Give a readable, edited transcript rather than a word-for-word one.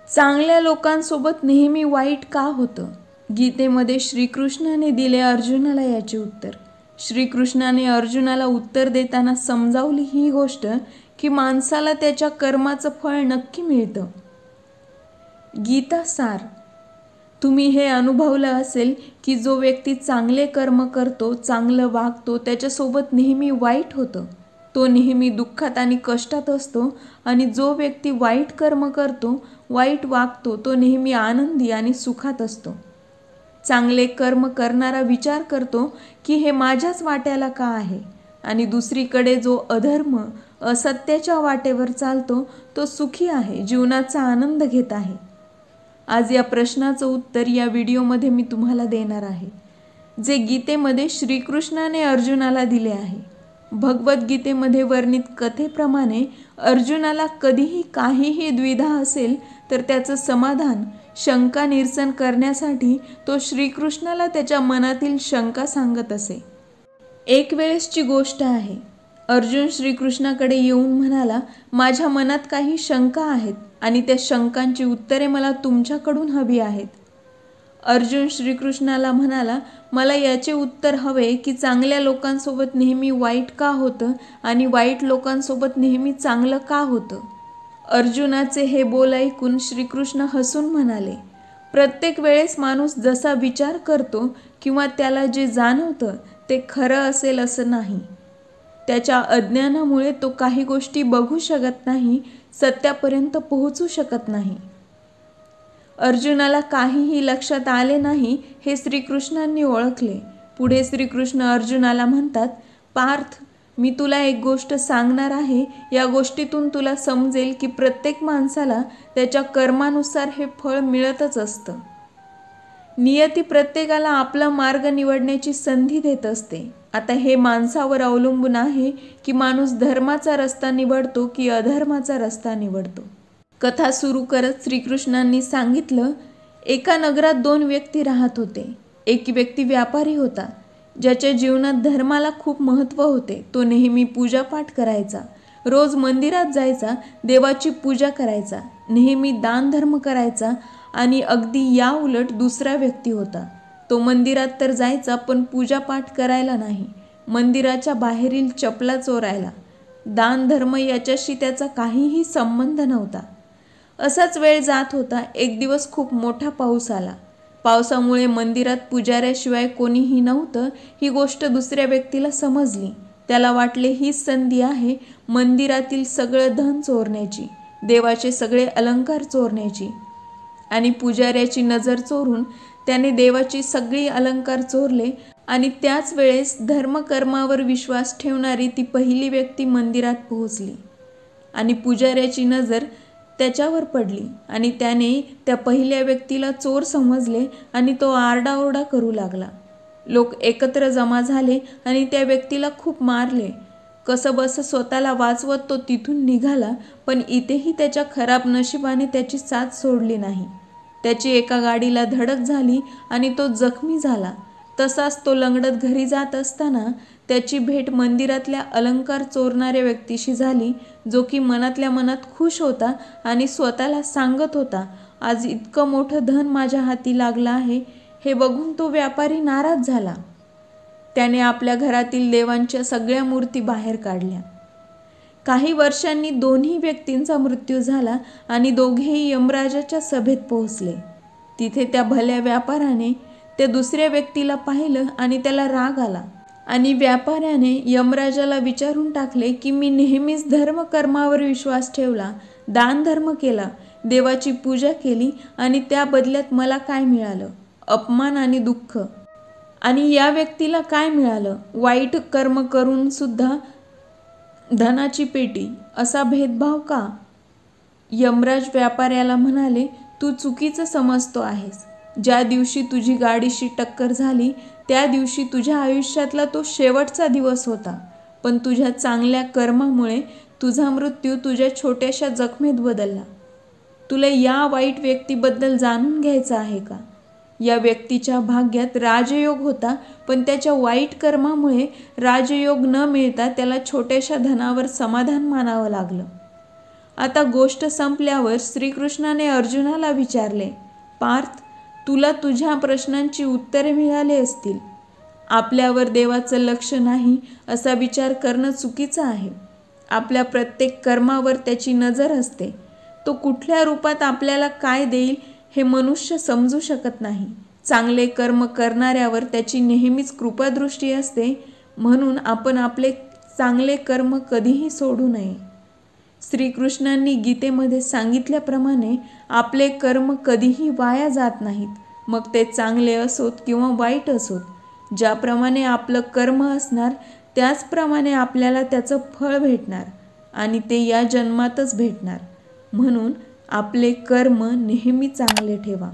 चांगल्या लोकांसोबत नेहमी वाईट का होतं? गीतेमध्ये श्रीकृष्णाने दिले अर्जुनाला याचे उत्तर. श्रीकृष्णाने अर्जुनाला उत्तर देताना समजावली ही गोष्ट की माणसाला त्याच्या कर्माचं फळ नक्की मिळतं. गीता सार. तुम्ही हे अनुभवलं असेल की जो व्यक्ती चांगले कर्म करतो, चांगलं वागतो, त्याच्यासोबत नेहमी वाईट होतं. तो नेहमी दुःखात आणि कष्टात असतो. आणि जो व्यक्ती वाईट कर्म करतो, वाईट वागतो, तो नेहमी आनंदी आणि सुखात असतो. चांगले कर्म करणारा विचार करतो की हे माझ्याच वाट्याला का आहे, आणि दुसरीकडे जो अधर्म, असत्याच्या वाटेवर चालतो, तो सुखी आहे, जीवनाचा आनंद घेत आहे. आज या प्रश्नाचं उत्तर या व्हिडिओमध्ये मी तुम्हाला देणार आहे, जे गीतेमध्ये श्रीकृष्णाने अर्जुनाला दिले आहे. भगवद्गीतेमध्ये वर्णित कथेप्रमाणे अर्जुनाला कधीही काहीही द्विधा असेल तर त्याचं समाधान, शंका निरसन करण्यासाठी तो श्रीकृष्णाला त्याच्या मनातील शंका सांगत असे. एक वेळेसची गोष्ट आहे. अर्जुन श्रीकृष्णाकडे येऊन म्हणाला, माझ्या मनात काही शंका आहेत आणि त्या शंकांची उत्तरे मला तुमच्याकडून हवी आहेत. अर्जुन श्रीकृष्णाला म्हणाला, मला याचे उत्तर हवे की चांगल्या लोकांसोबत नेहमी वाईट का होतं आणि वाईट लोकांसोबत नेहमी चांगलं का होतं. अर्जुनाचे हे बोल ऐकून श्रीकृष्ण हसून म्हणाले, प्रत्येक वेळेस माणूस जसा विचार करतो किंवा त्याला जे जाणवतं ते खरं असेल असं नाही. त्याच्या अज्ञानामुळे तो काही गोष्टी बघू शकत नाही, सत्यापर्यंत पोहोचू शकत नाही. अर्जुनाला काहीही लक्षात आले नाही हे श्रीकृष्णांनी ओळखले. पुढे श्रीकृष्ण अर्जुनाला म्हणतात, पार्थ, मी तुला एक गोष्ट सांगणार आहे. या गोष्टीतून तुला समजेल की प्रत्येक माणसाला त्याच्या कर्मानुसार हे फळ मिळतच असतं. नियती प्रत्येकाला आपला मार्ग निवडण्याची संधी देत असते. आता हे माणसावर अवलंबून आहे की माणूस धर्माचा रस्ता निवडतो की अधर्माचा रस्ता निवडतो. कथा सुरू करत श्रीकृष्णांनी सांगितलं, एका नगरात 2 व्यक्ती राहत होते. एक व्यक्ती व्यापारी होता, ज्याच्या जीवनात धर्माला खूप महत्त्व होते. तो नेहमी पूजापाठ करायचा, रोज मंदिरात जायचा, देवाची पूजा करायचा, नेहमी दानधर्म करायचा. आणि अगदी या उलट दुसरा व्यक्ती होता. तो मंदिरात तर जायचा पण पूजापाठ करायला नाही, मंदिराच्या बाहेरील चपला चोरायला. दानधर्म याच्याशी त्याचा काहीही संबंध नव्हता. असाच वेळ जात होता. एक दिवस खूप मोठा पाऊस आला. पावसामुळे मंदिरात पुजाऱ्याशिवाय कोणीही नव्हतं ही गोष्ट दुसऱ्या व्यक्तीला समजली. त्याला वाटले हीच संधी आहे मंदिरातील सगळं धन चोरण्याची, देवाचे सगळे अलंकार चोरण्याची. आणि पुजाऱ्याची नजर चोरून त्याने देवाची सगळी अलंकार चोरले. आणि त्याच वेळेस धर्मकर्मावर विश्वास ठेवणारी ती पहिली व्यक्ती मंदिरात पोहोचली आणि पुजाऱ्याची नजर त्याच्यावर पडली आणि त्याने त्या पहिल्या व्यक्तीला चोर समजले आणि तो आरडाओरडा करू लागला. लोक एकत्र जमा झाले आणि त्या व्यक्तीला खूप मारले. कसंबसं स्वतःला वाचवत तो तिथून निघाला, पण इथेही त्याच्या खराब नशिबाने त्याची साथ सोडली नाही. त्याची एका गाडीला धडक झाली आणि तो जखमी झाला. तसाच तो लंगडत घरी जात असताना त्याची भेट मंदिरातल्या अलंकार चोरणाऱ्या व्यक्तीशी झाली, जो की मनातल्या मनात खुश होता आणि स्वतःला सांगत होता, आज इतकं मोठं धन माझ्या हाती लागलं आहे. हे बघून तो व्यापारी नाराज झाला. त्याने आपल्या घरातील देवांच्या सगळ्या मूर्ती बाहेर काढल्या. काही वर्षांनी दोन्ही व्यक्तींचा मृत्यू झाला आणि दोघेही यमराजाच्या सभेत पोहोचले. तिथे त्या भल्या व्यापाराने त्या दुसऱ्या व्यक्तीला पाहिलं आणि त्याला राग आला. आणि व्यापाऱ्याने यमराजाला विचारून टाकले की मी नेहमीच धर्मकर्मावर विश्वास ठेवला, दानधर्म केला, देवाची पूजा केली आणि त्या बदल्यात मला काय मिळालं? अपमान आणि दुःख. आणि या व्यक्तीला काय मिळालं? वाईट कर्म करून सुद्धा धनाची पेटी. असा भेदभाव का? यमराज व्यापाऱ्याला म्हणाले, तू चुकीचं समजतो आहेस. ज्या दिवशी तुझी गाडीशी टक्कर झाली त्या दिवशी तुझ्या आयुष्यातला तो शेवटचा दिवस होता. पण तुझ्या चांगल्या कर्मामुळे तुझा मृत्यू तुझ्या छोट्याशा जखमेत बदलला. तुला या वाईट व्यक्तीबद्दल जाणून घ्यायचं आहे का? या व्यक्तीच्या भाग्यात राजयोग होता, पण त्याच्या वाईट कर्मामुळे राजयोग न मिळता त्याला छोट्याशा धनावर समाधान मानावं लागलं. आता गोष्ट संपल्यावर श्रीकृष्णाने अर्जुनाला विचारले, पार्थ, तुला तुझ्या प्रश्नांची उत्तरे मिळाली असतील. आपल्यावर देवाचं लक्ष नाही असा विचार करणं चुकीचं आहे. आपल्या प्रत्येक कर्मावर त्याची नजर असते. तो कुठल्या रूपात आपल्याला काय देईल हे मनुष्य समजू शकत नाही. चांगले कर्म करणाऱ्यावर त्याची नेहमीच कृपादृष्टी असते. म्हणून आपण आपले चांगले कर्म कधीही सोडू नये. श्रीकृष्णांनी गीतेमध्ये सांगितल्याप्रमाणे आपले कर्म कधीही वाया जात नाहीत, मग ते चांगले असोत किंवा वाईट असोत. ज्याप्रमाणे आपलं कर्म असणार त्याचप्रमाणे आपल्याला त्याचं फळ भेटणार आणि ते या जन्मातच भेटणार. म्हणून आपले कर्म नेहमी चांगले ठेवा.